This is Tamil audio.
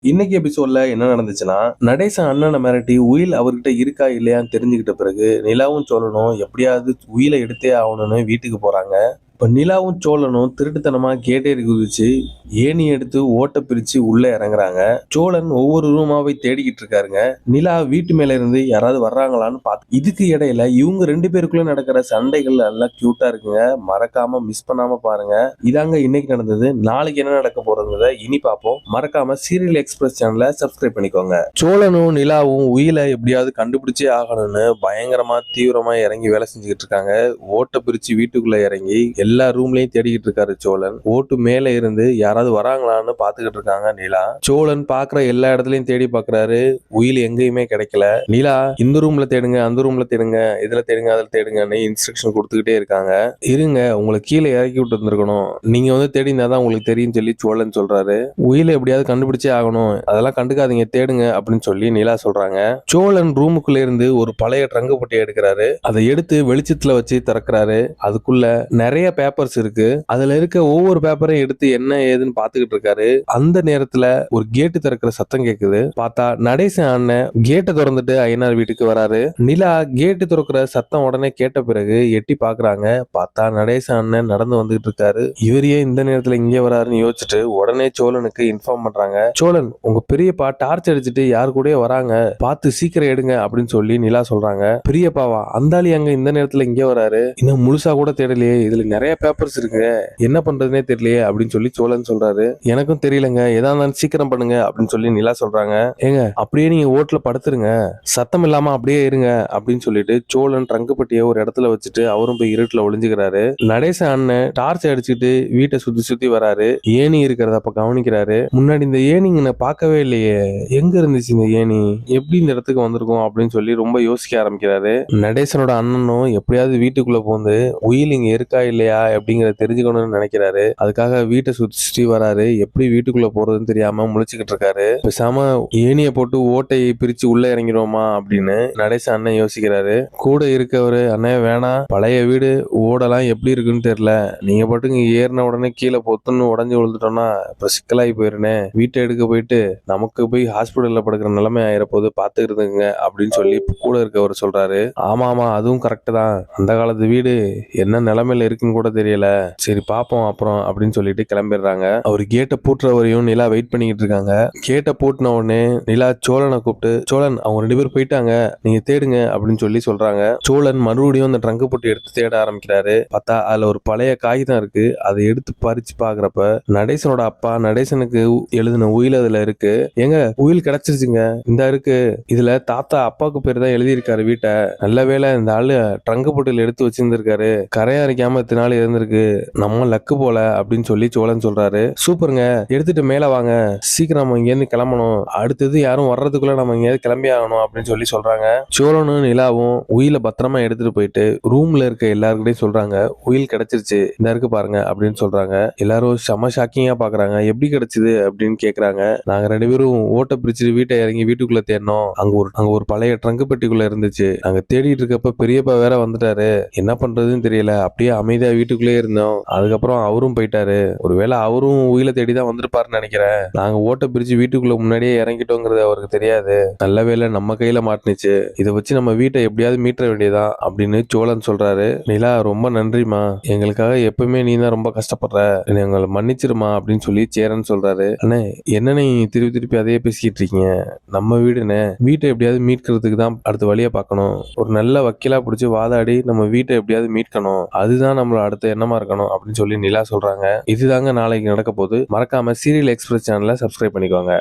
இன்னைக்கு எபிசோட்ல என்ன நடந்துச்சுன்னா, நடேசன் அண்ணனை மிரட்டி உயில் அவர்கிட்ட இருக்கா இல்லையான்னு தெரிஞ்சுக்கிட்ட பிறகு நிலாவும் சோழனும் எப்படியாவது உயிலை எடுத்தே ஆகணும்னு வீட்டுக்கு போறாங்க. இப்ப நிலாவும் சோழனும் திருட்டுத்தனமா கேட்டேறி குதிச்சு ஏணி எடுத்து ஓட்ட பிரிச்சு உள்ள இறங்குறாங்க. சோழன் ஒவ்வொரு ரூமாவை தேடிக்கிட்டு இருக்காருங்க. நிலா வீட்டு மேல இருந்து யாராவது வர்றாங்களான்னு பார்த்து இதுக்கு இடையில இவங்க 2 பேருக்குள்ள நடக்கிற சண்டைகள் எல்லாம் கியூட்டா இருக்குங்க. மறக்காம மிஸ் பண்ணாம பாருங்க. இதாங்க இன்னைக்கு நடந்தது. நாளைக்கு என்ன நடக்க போறதுங்கிறத இனி பார்ப்போம். மறக்காம சீரியல் எக்ஸ்பிரஸ் சேனலை சப்ஸ்கிரைப் பண்ணிக்கோங்க. சோழனும் நிலாவும் உயிலை எப்படியாவது கண்டுபிடிச்சே ஆகணும்னு பயங்கரமா தீவிரமா இறங்கி வேலை செஞ்சுக்கிட்டு இருக்காங்க. ஓட்ட பிரிச்சு வீட்டுக்குள்ள இறங்கி எல்லா ரூம்லயும் தேடிக்கிட்டு இருக்காரு சோழன். ஓட்டு மேல இருந்து யாராவது வராங்களான்னு பாத்துக்கிட்டு இருக்காங்க நிலா. சோழன் பாக்குற எல்லா இடத்துலயும் தேடி பாக்குறாரு. உயில் எங்கேயுமே கிடைக்கல. நிலா இந்த ரூம்ல தேடுங்க, அந்த ரூம்ல தேடுங்க, இதுல தேடுங்க, அதுல தேடுங்கன்னு இன்ஸ்ட்ரக்ஷன் கொடுத்துக்கிட்டே இருக்காங்க. இருங்க, உங்களை கீழே இறக்கி விட்டு இருந்திருக்கணும், நீங்க உங்களுக்கு தெரியும் சொல்லி சோழன் சொல்றாரு. உயிலை எப்படியாவது கண்டுபிடிச்சே ஆகணும், அதெல்லாம் கண்டுக்காதீங்க, தேடுங்க அப்படின்னு சொல்லி நிலா சொல்றாங்க. சோழன் ரூமுக்குள்ள இருந்து ஒரு பழைய ட்ரங்கு பொட்டியை எடுக்கிறாரு. அதை எடுத்து வெளிச்சத்துல வச்சு திறக்கிறாரு. அதுக்குள்ள நிறைய பேப்பர்ஸ் இருக்கு. அதுல இருக்க ஒவ்வொரு பேப்பரையும் எடுத்து என்ன ஏதுன்னு பாத்துக்கிட்டு இருக்காரு. அந்த நேரத்துல ஒரு கேட்டு திறக்கிற சத்தம் கேக்குது. பார்த்தா நடேசன் அண்ணன் கேட்டை திறந்துட்டு ஐயனார் வீட்டுக்கு வராரு. நிலா கேட்டு திறக்கிற சத்தம் உடனே கேட்ட பிறகு எட்டி பாக்குறாங்க. பார்த்தா நடேசன் அண்ணன் நடந்து வந்துகிட்டு இருக்காரு. இவர் ஏன் இந்த நேரத்துல இங்கே வராருன்னு யோசிச்சுட்டு உடனே சோழனுக்கு இன்ஃபார்ம் பண்றாங்க. சோழன், உங்க பெரியப்பா டார்ச் அடிச்சுட்டு யாரு கூட வராங்க, பார்த்து சீக்கிரம் எடுங்க அப்படின்னு சொல்லி நிலா சொல்றாங்க. பெரியப்பாவா? அந்தாளி அங்க இந்த நேரத்துல இங்கே வராரு, இன்னும் முழுசா கூட தேடலையே, இதுல நிறைய பேப்பர்ஸ் இருக்கு, என்ன பண்றதுனே தெரியலையே அப்படின்னு சொல்லி சோழன் சொல்றாரு. எனக்கும் தெரியலங்க, ஏதா இருந்தாலும் சீக்கிரம் பண்ணுங்க அப்படின்னு சொல்லி நிலா சொல்றாங்க. ஏங்க, அப்படியே நீங்க ஓட்டுல படுத்துருங்க, சத்தம் இல்லாம அப்படியே இருங்க அப்படின்னு சொல்லிட்டு சோழன் ட்ரங்கு பெட்டியை ஒரு இடத்துல வச்சுட்டு அவரும் போய் இருட்டுல ஒளிஞ்சுக்கிறாரு. நடேசன் அண்ணன் டார்ச் அடிச்சுட்டு வீட்டை சுத்தி சுத்தி வராரு. ஏணி இருக்கிறத அப்ப கவனிக்கிறாரு. முன்னாடி இந்த ஏணிங்க நான் பார்க்கவே இல்லையே, எங்க இருந்துச்சு இந்த ஏணி, எப்படி இந்த இடத்துக்கு வந்திருக்கும் அப்படின்னு சொல்லி ரொம்ப யோசிக்க ஆரம்பிக்கிறாரு. நடேசனோட அண்ணனும் எப்படியாவது வீட்டுக்குள்ள போந்து உயில் இங்க இருக்கா இல்லையா அப்படிங்கறத தெரிஞ்சுக்கணும்னு நினைக்கிறாரு. அதுக்காக வீட்டை சுத்தி வராரு. எப்படி வீட்டுக்குள்ள போறதுன்னு தெரியாம முழிச்சுக்கிட்டு இருக்காரு. பேசாம ஏணியை போட்டு ஓட்டையை பிரிச்சு உள்ள இறங்கிடுவோமா அப்படின்னு நடேசன் அண்ணன் யோசிக்கிறாரு. கூட இருக்கவரு, அண்ணன் வேணாம், பழைய வீடு ஓடெல்லாம் எப்படி இருக்குன்னு தெரியல, நீங்க பாட்டுங்க ஏறின உடனே கீழே பொத்துன்னு உடஞ்சு விழுந்துட்டோம்னா இப்ப சிக்கலாகி போயிருனே, வீட்டை எடுக்க போயிட்டு நமக்கு போய் ஹாஸ்பிட்டல்ல படுக்கிற நிலைமை ஆயிரப்போது பாத்துக்கிறதுங்க அப்படின்னு சொல்லி கூட இருக்கவர் சொல்றாரு. ஆமா ஆமா, அதுவும் கரெக்ட் தான், அந்த காலத்து வீடு என்ன நிலைமையில இருக்குன்னு கூட தெரியல, சரி பாப்போம் அப்புறம் அப்படின்னு சொல்லிட்டு கிளம்பிடுறாங்க. அவர் கேட்டை பூட்டுற வரையும் நிலா வெயிட் பண்ணிக்கிட்டு இருக்காங்க. கேட்டை பூட்டின உடனே நிலா சோழனை கூப்பிட்டு, சோழன், அவங்க 2 பேரும் போயிட்டாங்க, நீங்க தேடுங்க அப்படின்னு சொல்லி சொல்றாங்க. சோழன் மறுபடியும் அந்த ட்ரங்கு போட்டு எடுத்து தேட ஆரம்பிக்கிறாரு. பார்த்தா அதுல ஒரு பழைய காகிதம் இருக்கு. அதை எடுத்து பறிச்சு பாக்குறப்ப நடேசனோட அப்பா நடேசனுக்கு எழுதின உயில் அதுல இருக்கு. எங்க உயில் கிடைச்சிருச்சுங்க, இந்த இருக்கு, இதுல தாத்தா அப்பாவுக்கு பேர் தான் எழுதியிருக்காரு வீட்டை, நல்ல வேளை இந்த ஆளு ட்ரங்கு போட்டில் எடுத்து வச்சிருந்திருக்காரு, கரையா அரைக்காம இத்தனை நாள் இருந்திருக்கு, நம்ம லக்கு போல அப்படின்னு சொல்லி சோழன் சொல்றாரு. சூப்பருங்க, எடுத்துட்டு மேல வாங்க, சீக்கிரம் நம்ம இங்க இருந்து கிளம்பணும், அடுத்தது யாரும் வர்றதுக்குள்ள நம்ம எங்கேயாவது கிளம்பி ஆகணும் அப்படின்னு சொல்லி சொல்றாங்க. சோழனும் நிலாவும் உயில பத்திரமா எடுத்துட்டு போயிட்டு ரூம்ல இருக்க எல்லாருக்கிட்டையும் சொல்றாங்க, உயில் கிடைச்சிருச்சு, இந்த இருக்கு பாருங்க அப்படின்னு சொல்றாங்க. எல்லாரும் செம ஷாக்கிங்கா பாக்குறாங்க. எப்படி கிடைச்சது அப்படின்னு கேக்குறாங்க. நாங்க 2 பேரும் ஓட்ட பிரிச்சு வீட்டை இறங்கி வீட்டுக்குள்ள தேடினோம், அங்க ஒரு பழைய ட்ரங்கு பெட்டிக்குள்ள இருந்துச்சு, நாங்க தேடிட்டு இருக்கப்ப பெரியப்பா வேற வந்துட்டாரு, என்ன பண்றதுன்னு தெரியல, அப்படியே அமைதியா வீட்டுக்குள்ளே இருந்தோம், அதுக்கப்புறம் அவரும் போயிட்டாரு, ஒருவேளை அவரும் உயிலை தேடிதான் வந்திருப்பாருன்னு நினைக்கிறேன், நாங்க ஓட்ட பிரிச்சு வீட்டுக்குள்ள முன்னாடியே இறங்கிட்டோங்கிறது அவருக்கு தெரியாது, நல்ல வேளை நம்ம கையில மாட்டுனுச்சு, இதை வச்சு நம்ம வீட்டை எப்படியாவது மீட்ட வேண்டியதான் அப்படின்னு சோழன் சொல்றாரு. நிலா, ரொம்ப நன்றிமா, எங்களுக்காக எப்பவுமே நீ தான் ரொம்ப கஷ்டப்படுற, எங்களை மன்னிச்சிருமா அப்படின்னு சொல்லி சேரன் சொல்றாரு. அண்ணே, என்ன நீ திருப்பி திருப்பி அதையே பேசிக்கிட்டு இருக்கீங்க, நம்ம வீடுன்னு வீட்டை எப்படியாவது மீட்கிறதுக்கு தான் அடுத்த வழியை பார்க்கணும், ஒரு நல்ல வக்கீலா பிடிச்சி வாதாடி நம்ம வீட்டை எப்படியாவது மீட்கணும், அதுதான் நம்மளோட அடுத்த எண்ணமா இருக்கணும் அப்படின்னு சொல்லி நிலா சொல்றாங்க. இதுதாங்க நாளைக்கு நடக்க போகுது. மறக்காம சீரியல் எக்ஸ்பிரஸ் சேனலை சப்ஸ்கிரைப் பண்ணிக்கோங்க.